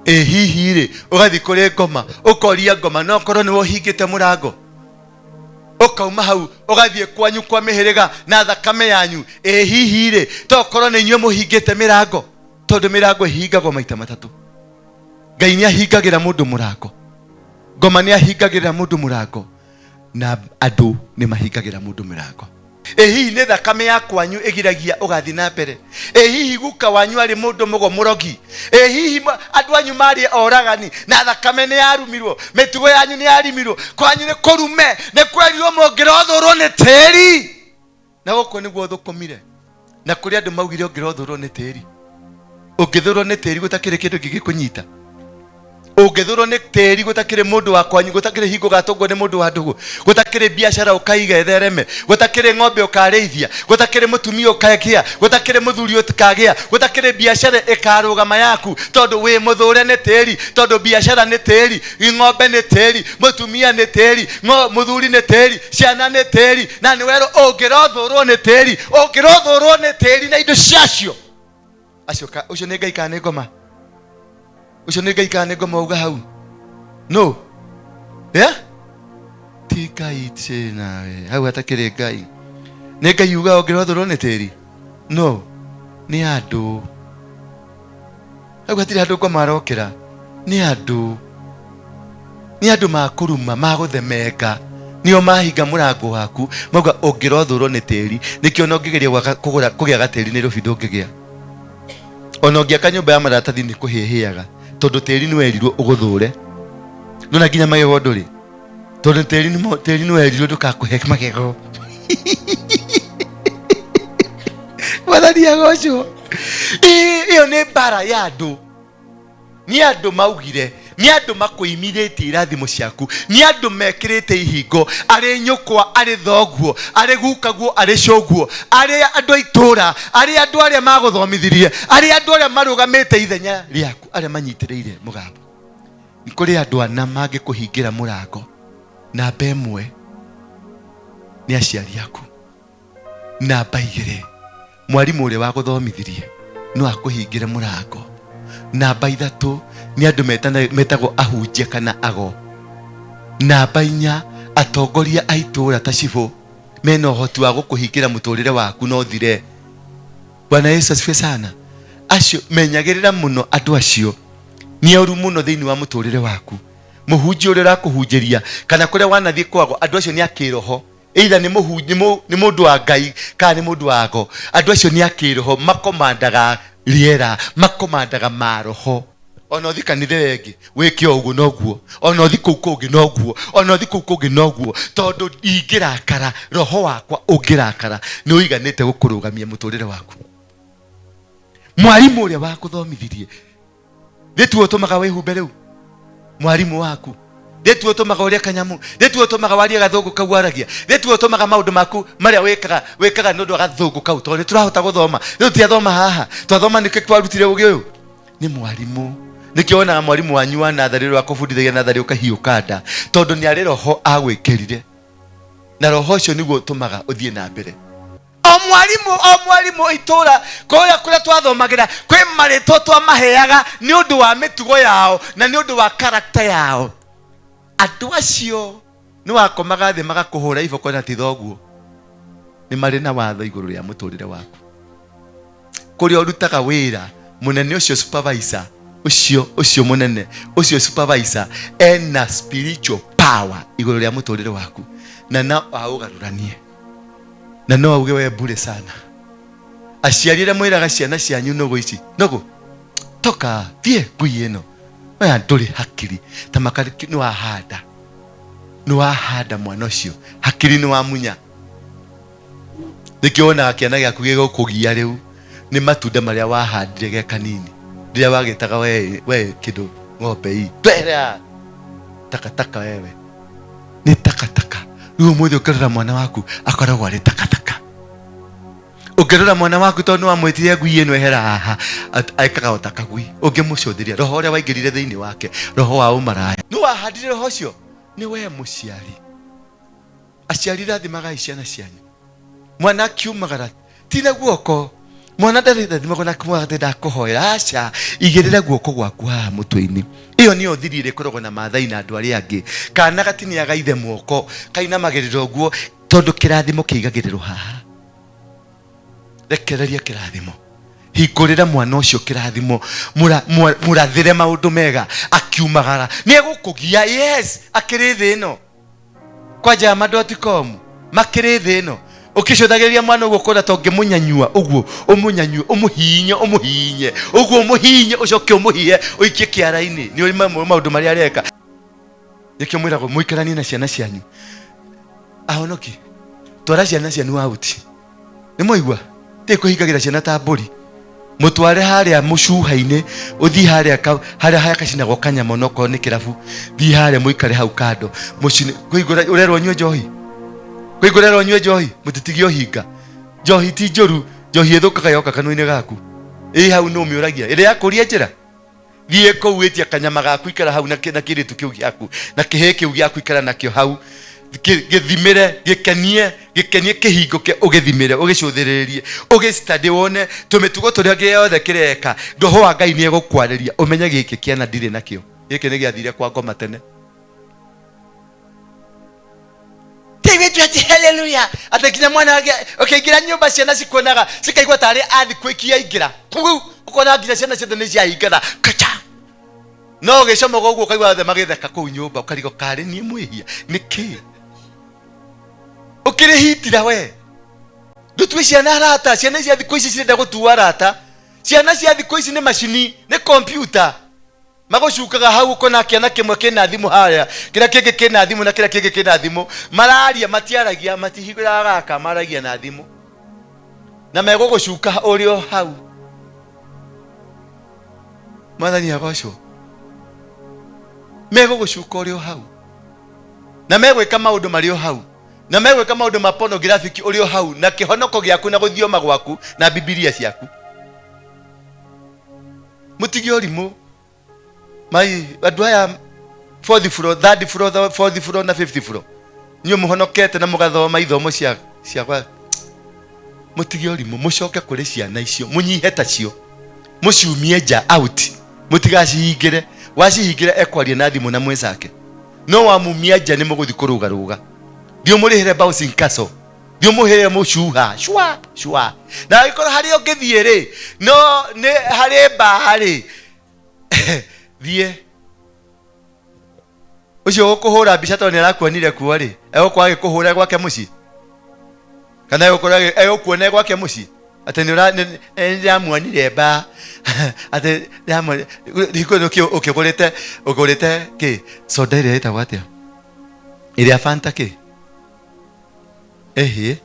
Hihi rĩ, ũgathiĩ kũrĩ ngoma, ũkoria ngoma, no ũkorwo nĩ wohingĩte mũrango? Ũkauma hau, ũgathiĩ kwanyu kwa mĩhĩrĩga na thakame yanyu. Hihi rĩ, to ũkorwo nĩ inyuĩ mũhingĩte mĩrango? Tondũ mĩrango ĩhingagwo maita matatũ. Ngai nĩ ahingagĩra mũndũ mũrango. Ngoma nĩ ahingagĩra mũndũ mũrango. Na andũ nĩ mahingagĩra mũndũ mũrango. Hihi nĩ thakame ya kwanyu ĩgiragia ũgathi na mbere? Hihi guka wanyu arĩ mũndũ mũrogi? Hihi andũ anyu marĩ oragani na thakame nĩ yarumirwo? Mĩtugo yanyu nĩ yarimirwo? Kwanyu nĩ kũrume? Nĩ kwerirwo mũngĩrothũrwo nĩ tĩri? Na gũkũ nĩguo thũkũmire. Na kũrĩ andũ maugire ũngĩrothũrwo nĩ tĩri. Ũngĩthũrwo nĩ tĩri gũtakĩrĩ kĩndũ gĩgĩkũnyita. Ungithurwo ni tiri gutakire mundu wa kwanyu, gutakire hingo gatongwo ni mundu wa ndugu, gutakire biashara ukaiga ethereme, gutakire ng'ombe ukareithia, gutakire mutumia ukagia, gutakire muthuri ukagia, gutakire biashara ikarugama yaku tondu wi muthure ni tiri, tondu biashara ni tiri, ng'ombe ni tiri, mutumia ni tiri, muthuri ni tiri, ciana ni tiri, na ni wero ungirothurwo ni tiri, ungirothurwo ni tiri na indo ciacio acio. Ucio ni Ngai kana ngoma? Ucio ni Ngai kana ngoma uga hau? No. Yeah? Ti Ngai tena we. Hau hatakire Ngai. Ni Ngai uga ungirothurwo ni tiri? No. Ni andu. Hau hatire andu kwa marokera. Ni andu. Ni andu makuruma maguthemenga. Nio mahinga murango waku. Mauga ungirothurwo ni tiri. Nikio no ngigeria kugia gatiri ni rubi ndungigia. Ona ungiaka nyumba ya maratathi ni kuhihiaga tondu tiri ni werirwo uguthure. Nona nginya magego nduri tondu tiri ni werirwo ndukakuhe magego. Wathani agocwo. Iyo ni bara ya andu. Ni andu maugire, ni andu makuimithĩtie irathimo ciaku, ni andu mekirite ihingo, ari nyukwa, ari thoguo, ari gukaguo, ari coguo, ari andu aitura, ari andu aria maguthomithirie, ari andu aria marugamite ithenya riaku, aria manyitiriire mugambo. Ni kuri andu ana mangikuhingira murango, namba ĩmwe ni aciari aku, namba 2 mwarimu uria waguthomithirie no akuhingire murango, namba 3 ni andu metagwo ahunjia kana ago, namba 4 atongoria aitura ta cibũ mena ũhoti wa gukuhingira muturire waku no thire. Bwana Yesu asifiwe sana. Acio menyagirira muno andu acio ni oru muno thiini wa muturire waku. Muhunjia uria rakuhunjiria kana kuria wanathie kwago, andu acio ni akiroho, either ni mundu wa Ngai kana ni mundu wa ago. Andu acio ni akiroho, makomandaga riera, makomandaga maroho. Ona uthi kanithe wengi wike uguo noguo, ona uthi kuu kungi noguo, ona uthi kuu kungi noguo, tondu ingirakara roho wakwa ungirakara ni uiganite gukurugamia muturire waku. Mwarimu uria wakuthomithirie thitu utumaga wihumbe riu, mwarimu waku thitu utumaga uria kanyamu, thitu utumaga waria gathungu kau aragia, thitu utumaga maundu maku maria wekaga nundu gathungu kau, tondu turahota guthoma riu tiathoma haha, twathoma nike twarutire ugi uyu. Ni mwarimu. Nikionaga mwarimu wanyu wa nathari ro akubundithagia nathari ukahiuka nda tondu ni ari roho agwikirire, na roho ucio niguo utumaga uthie na mbere. O mwarimu itura kuria twathomagira kwi marito twamaheaga ni undu wa mitugo yao na ni undu wa karakta yao. Andu acio ni wakomaga thi magakuhura iboko na tithoguo, ni mari na watho iguru ria muturire waku. Kuria urutaga wira munene ucio supervisor ucio munene ucio supervisor ena spiritual power iguru ria muturire waku, na na augaruranie na no auge we bure sana. Aciarire mwiraga ciana cianyu nogo ici nogo toka thie ngui ino aya nduri hakiri ta makariki ni wahanda mwana ucio hakiri ni wamunya. Nikiona kiana giaku gigukugia riu ni matunda maria wahandire ge kanini ndiria wagitaga we kidu ng'ombe hii twera takataka. Wewe ni takataka. Riu muthe ukirora mwana waku akoragwo ari takataka. Ukirora mwana waku tondu wamwitirie ngui ino ehera haha aikaga otakagui, ungimucuthiria roho uria waingirire thiini wake, roho wa umaraya ni wahandire roho ucio. Ni we muciari. Aciari rathimaga ciana cianyu, mwana kiumagara tina guoko, mwana ndathima kona kumwate ndakuhoera aca igirire guoko gwaku haha mutwe-ini. Iyo niyo thirire korogwo na mathai na andu aria angi, kana gatiniaga ithe mwoko kaina magiriro guo tondu kirathimo kiigagirirwo haha. Rekereria kirathimo, hingurira mwana ucio kirathimo, murathire maundu mega akiumagara ni egukugia. Yes, akiri thi ino kwa jama.com makiri thi ino ukicothagiria mwana uguo kora tonge munyanyua uguo umuhinye uguo umuhinye ucoke umuhie uikie kiara-ini. Ni uri maundu maria areka. Nikio mwirago muikarani na ciana cianyu ahonoki twara ciana cianyu out. Ni moigwa ti kuhingagira ciana ta mburi, mutware haria mucuha-ini uthi haria kacina go kanyama noko ni kirabu thi haria muikare hau kando mucine kuigura urerwo nywe njohi kuigurerwo nywe njohi mutitigio hinga njohi ti njoru njohi ithukaga yoka kanua-ini gaku hau no miuragia ire yakuria njira thie kou witia kanyama gaku ikara hau na kiritu kiu giaku na kihe kiu giaku ikara nakio hau githimire gikenie kihingo ke ugithimire ugicuthiririe ugistudy wone tumitugo turia giothe kireka ndoho wa Ngai ni egukwarĩria umenye giki kiana ndire nakio giki ni giathire kwa ngoma tene haleluya atakinya mwana ukiingira nyumba ciana cikuonaga cikaigua tari athikwiki aingira ukona nginya ciana ciothe ni ciahingana kacha no gicomoga uguo kaigua the magitheka kuu nyumba ukarigo kari ni mwihia niki ukirihitira we ndutwe ciana arata ciana cia thikũ ici cirenda gũtua arata ciana cia thikũ ici ni macini ni computer magucukaga hau kona kiana kimwe kina thimu haria kira kingi kina thimu na kira kingi kina thimu mararia matiaragia matihigura gaka maragia na thimu na megugucuka urio hau mathani agocwo megugucuka urio hau na megwika maundu mario hau na megwika maundu ma pornographic urio hau na kihonoko giaku na guthioma gwaku na bibilia ciaku mutigio rimu mai adwaya 4th floor 3rd floor 4th floor na 5th floor nyo muhonokete na mugathoma ithomo cia kwa mutigio rimu mucoke kuri ciana icio munyihe tacio muciumie nja out mutigacihingire wacihingire ekwaria na thimu na mwenzake no wamumia nja ni muguthi kurugaruga dio murihire bouncing castle dio muhire mucuha shwa na ikora hari ongithie ri no ni hari bahari thie ucio ukuhura mbica to ni arakuonire kuo ri egũkwage kuhura gwake muci kana egũkuona gwake muci ati ni ndamuonire ba ati ndamuonire ukigurite ki soda iria itagwo atia iria Fanta ki ehie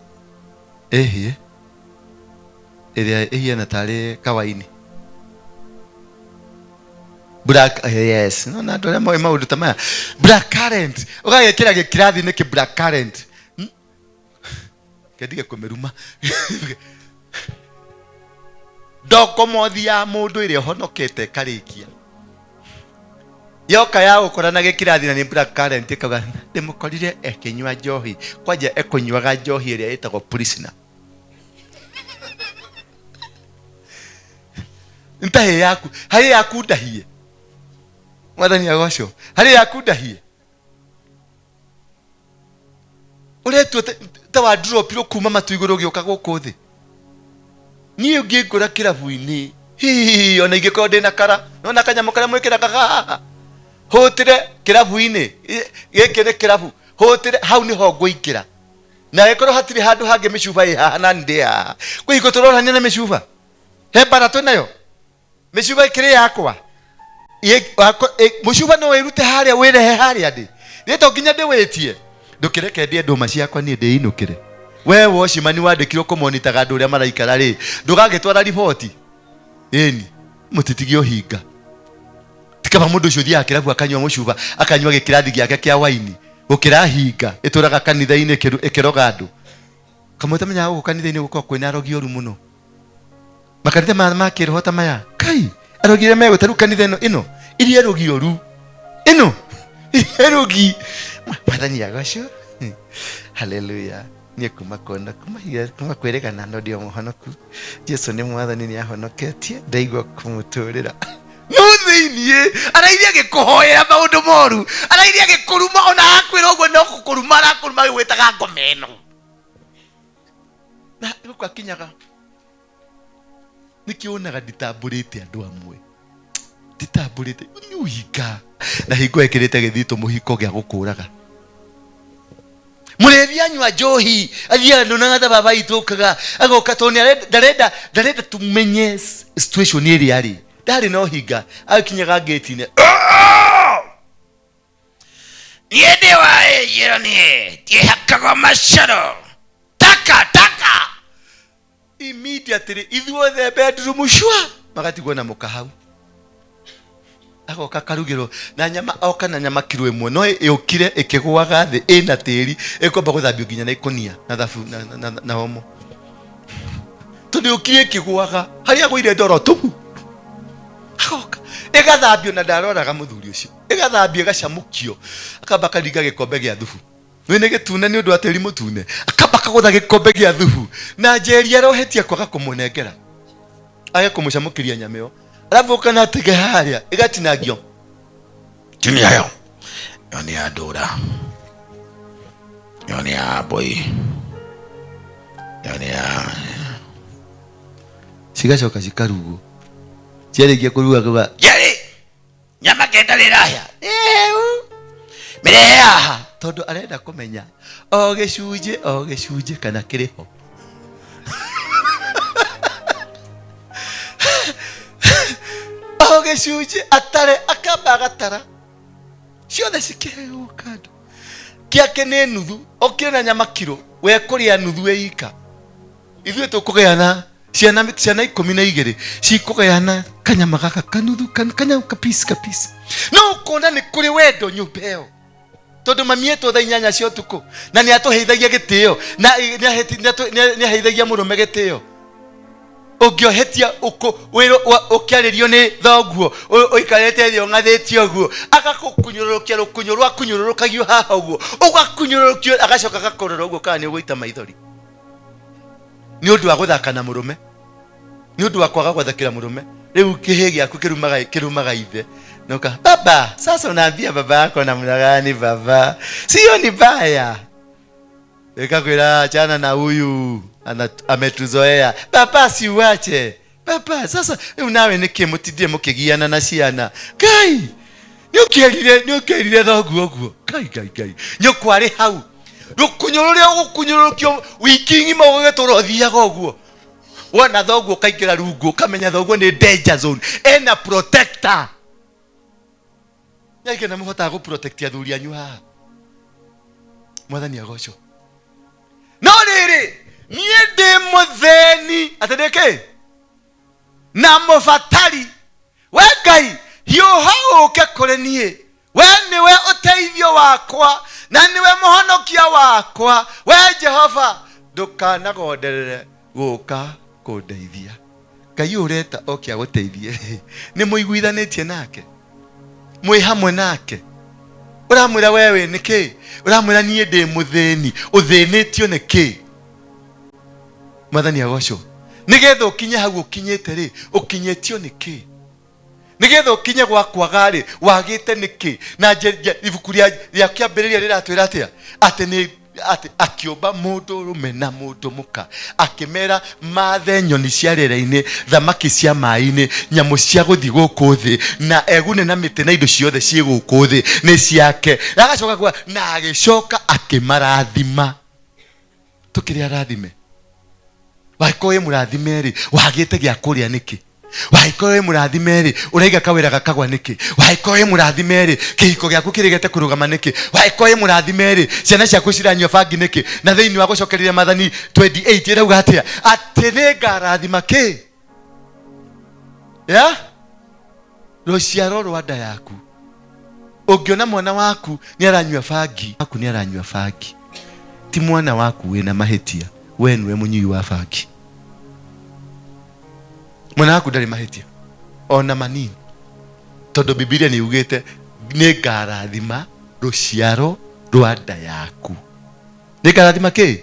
iria na tari kawaini black yes no na ndore moyo maundu tamaya black current ugagekira gikirathi niki black current kedige kumeruma doko mothi ya mundu ire honokete karikia yoka ya ukorana gikirathi na ni black current ikaga ndimukorire ekinywa njohi kwaje ekunywaga njohi ire itagwo prisoner ntahe yaku hari yaku ndahie mwathani agocwo hari yaku ndahie uretwo ta wa drop ro kuma matu iguru gioka guku thi ni ungingura kirabu-ini hi ona ingiko ndina kara nona kanyamo karia mwikiraga hotire kirabu-ini giki ni kirabu hotire hau ni ho nguikira na ikoro hatiri handu hangi micuba iha na ndia kuiko turorania na micuba he bara tunayo micuba ikiri yakwa mucuba no wirute haria wirehe haria ndi nito nginya ndiwitie ndukireke ndie nduma ciakwa ni ndiinukire we woshimani wandikirwo kumonitaga andu uria maraikara ri ndugagitwara riboti eni mutitigio hinga tikaba mundu ucio thia kirabu akanywa mucuba akanywa gikirathi giake kia waini gukira hinga ituraga kanitha-ini ikiroga andu kamwe tamenya guku kanitha-ini guko kwina arogi oru muno makanitha ma kirohota maya kai arogire mego taru kanitha ino iri arogi oru ino arogi mwathani agocwo haleluya ni kuma kona kuma kwerekana no ndio muhonoku Jesu ni mwathani ni ahonoketie ndaigwa kumuturira muthinie arairia gikuhoera maundu moru arairia gikuruma ona akwira uguo no kukuruma arakuruma gwitaga ngomeno na gukwa kinyaga nikionaga nditamburite andu amwe nditamburite nyuhika na hingo ekirite githito muhiko gia gukuraga murevi anywa njohi athia ndonaga baba itukaga agoka toni ndarenda tumenye situation iri ari ndari no hinga akinyaga gate-ine niende wae yeroni tie hakago masharo taka immediately ithuothe bedroom shwa magatigwo na mukahau agoka karugiro na nyama oka na nyama kilo imwe no yukire ikigwaga thi ina tiri ikomba guthambio nginya na ikonia na thabu na homo tundi ukire ikigwaga haria gwire ndoro tubu agoka igathambio na ndaroraga muthuri ucio igathambio gacamukio akamba karinga gikombe gia thubu wene gitune ni undu wa tiri mutune akamba kagutha gikombe gia thubu na njeri arohetia kwaga kumunengera age kumucamukiria nyameo alafu kana tege haria igatinagio tini hayo yoni adora yoni aboy yoni sigacoka cikarugo ciarĩkia kũruga kuga yari nyama kenda rĩraya mĩrehe haha tondũ arenda kũmenya o gĩcunjĩ kana kĩrĩho o gĩcunjĩ atare akamba agatara ciothe cikĩheo kando kĩake nĩ nuthu okĩona nyama kiro we kũrĩa nuthu ĩika ithuĩ tũkũgayana ciana 12 cikũgayana kanyama gaka kanuthu kanyama kapisi no ukona nĩ kũrĩ wendo nyũmba ĩyo tondũ mami etwo thaa 8 cia ũtukũ na nĩ atũheithagia gĩtĩo na nĩ aheithagia mũrũme gĩtĩo ũngĩohetia ũkĩarĩrio nĩ thoguo ũikarĩte thĩ ũng'athĩtio ũguo agakũkunyũrũrũkia rũkunyo rwakunyũrũrũkagio haha ũguo ũgakunyũrũrũkio agacoka agakorora ũguo kana nĩ ũgũita maithori nĩ ũndũ wa gũthaka na mũrũme nĩ ũndũ wa kwaga gwathakĩra mũrũme rĩu kĩhĩ gĩaku kĩrumaga ithe noka baba sasa unaambia baba yako namna gani baba sio ni baya ikakwira achana na huyu ametuzoea baba si uache baba sasa unawe niki mutidie mukigiana na ciana kai nyukerire thoguo kai nyokwari hau rukunyoruria gukunyurukio wiki ngima ugetorothiaga uguo wona thoguo kaikira rungu kamenya thoguo ni danger zone ena protector yake na muhota go protect athuri anyu haha mwathani agoco no riri nie ndi mutheni atendeke na mufatari we Ngai hiuhauke kuri nie we niwe uteithio wakwa na niwe muhonokia wakwa we Jehova ndukanagonderere guka kundeithia Ngai ureta okia guteithie ni muiguithanitie nake mwi hamwe nake uramwira wewe niki uramwira nie ndi mutheni uthinitio niki mwathani agoco nigetha ukinye hau ukinyete ri ukinyetio niki nigetha ukinye gwakwa ri wagite niki na ibuku ria kiambiriria riratwira atia ati ni ati akiomba mundu rume na mundu muka akimera mathe nyoni cia rĩera-inĩ thamaki cia maĩ-inĩ nyamu cia guthi gũkũ thĩ na egune na mĩtĩ na indo ciothe ciĩ gũkũ thĩ nĩ ciake agacoka kwa na agĩcoka akĩmarathima tukĩrĩ arathime waikoe mũrathime rĩ wagĩte gĩa kũrĩa nĩkĩ waikoe mũrathime rĩ ũraiga kawĩra gakagwa nĩkĩ waikoe mũrathime rĩ kĩhiko gĩaku kĩrĩgete kũrũgama nĩkĩ waikoe mũrathime rĩ ciana ciaku ciranyua bangi nĩkĩ na thĩinĩ wa gũcokereria Mathani 28 ĩrauga atĩa atĩ nĩ ngarathima kĩ ya rũciaro rwa nda yaku ũngĩona mwana waku nĩ aranyua bangi ti mwana waku wĩna mahĩtia we nĩwe mũnyui wa bangi mwana waku ndarĩ mahĩtia ona manini tondũ Biblia nĩ yugĩte nĩ ngarathima rũciaro rwa nda yaku nĩ ngarathima kĩ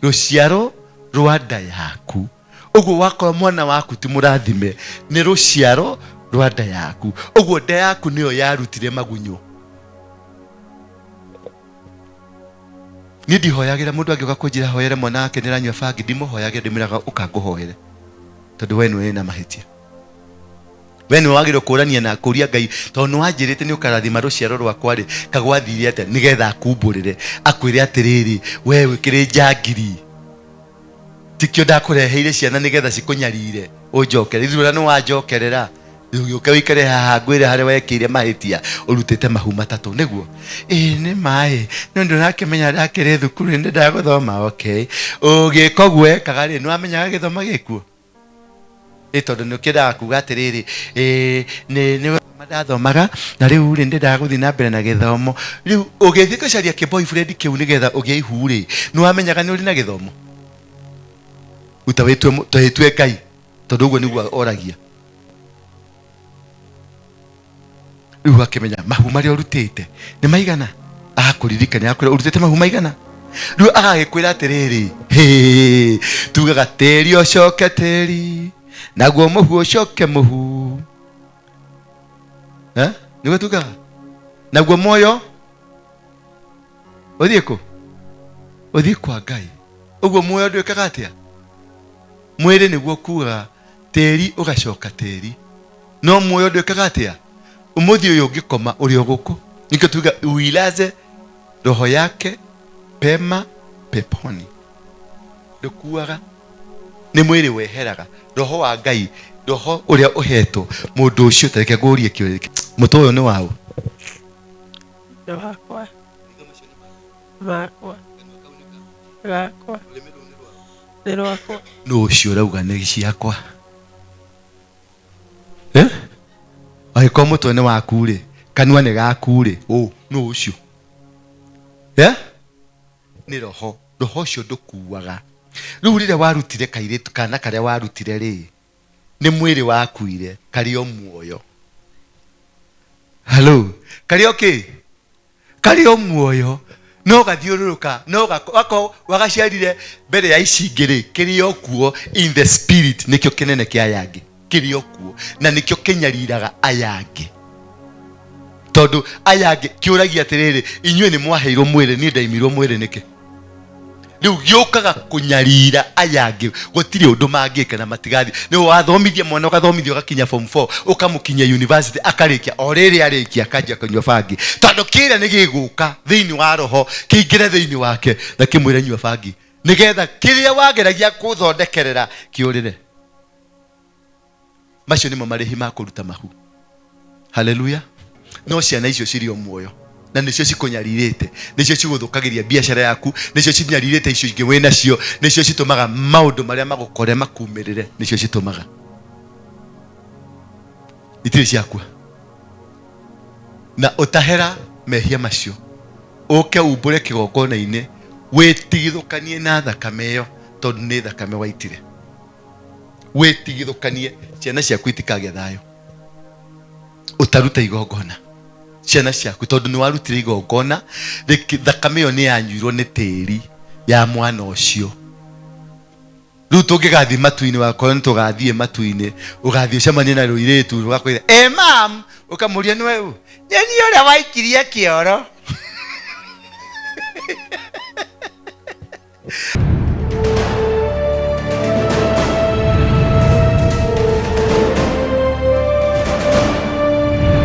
rũciaro rwa nda yaku ũguo wakorwo mwana waku ti mũrathime nĩ rũciaro rwa nda yaku ũguo nda yaku nĩyo yarutire magunyũ niĩ ndihoyagĩra mũndũ angĩũka kũnjĩra hoyere mwana wake nĩ aranyua bangi ndimũhoyagĩra ndĩmwĩraga ũka ngũhoere tondũ we nĩwe na mahĩtia we nĩwe wagĩrĩirwo kũrania na kũria Ngai tondũ nĩ wanjĩrĩte nĩ ũkarathima rũciaro rwakwa rĩ kagwathire atĩa nĩgetha akumbũrĩre akwĩre atĩrĩrĩ we wĩkĩrĩ njangiri tikĩo ndakũreheire ciana nĩgetha cikũnyarire ũnjokere ithuĩ nĩ wanjokerera Ugiuka wikare haha ngwire hare wekire mahitia urutite mahu matatu niguo ni mai no ndunakimenya ndakire thukuru ndi ndaguthoma okay ugika guo ekaga ri no amenyaga githoma gikuo tondu ni ukira kuga atiriri ni ndathomaga na riu ri ndi ndaguthi na mbere na githomo riu ugithie kucaria ki boyfriend kiu nigetha ugie ihu ri no amenyaga ni uri na githomo utawitwe Ngai tondu uguo niguo oragia riu akimenya mahu mari urutite ni maigana akuririkania akwira urutite mahu maigana riu agagikwira atiriri tugaga teri ucoke teri naguo muhu ucoke muhu niguo tugaga naguo moyo uthie kwa Ngai uguo moyo ndwikaga atia mwiri niguo kuga teri ugacoka teri no moyo ndwikaga atia umuthi uyu ngikoma uri oguku nikyo tuga uilaze roho yake pema peponi ndukuaga ni mwiri weheraga roho wa Ngai roho uria uhetwo mundu ucio tareke ngurie kio muto uyu ni wao wakwa makwa gakwa ni rwakwa no ucio urauga ni ciakwa Aiko muto ni waku ri kanua ni gaku ri no ucio ni roho ucio ndukuaga riu rire warutire kairitu kana karia warutire ri ni mwiri wakuire kario muoyo hello kario ki kario muoyo no gathiururuka no wako wagaciarire mbere ya ici ngiri kirio kuo in the spirit nikyo kinene kia yangi kirio kuo na nikyo kinyariraga ayangi tondu ayangi kiuragia atiriri inyue ni mwaheirwo mwiri ni ndaimirwo mwiri niki riu giukaga kunyarira ayangi gutiri undu mangika na matigathi ni wathomithia mwana ugathomithio gakinya form 4 ukamukinya university akarikia oriri arikia akajia kunywa bangi tondu kire ni giguka thiini wa roho kiingire thiini wake na kimwire nywa bangi nigetha kiria wageragia kuthondekerera kiurire macio nimo marihi ma kuruta mahu haleluya no ciana icio cirio muoyo na nicio cikunyaririte nicio ciguthukagiria biashara yaku nicio cinyaririte icio ingi wina cio nicio citumaga maundu maria magukore makumirire nicio citumaga itiri ciakwa na utahera mehia macio uke umbure kigongona-ini witigithukanie na thakame iyo tondu ni thakame waitire witigithukanie ciana ciaku itikagia thayo utaruta igongona ciana ciaku tondu ni warutire igongona thakame iyo ni yanyuirwo ni tiri ya mwana ucio riu tungigathie matu-ini wakora nitugathie matu-ini ugathie ucemanie na ruiritu rugakwira mam ukamuria niwe u nyeni uria waikirie kioro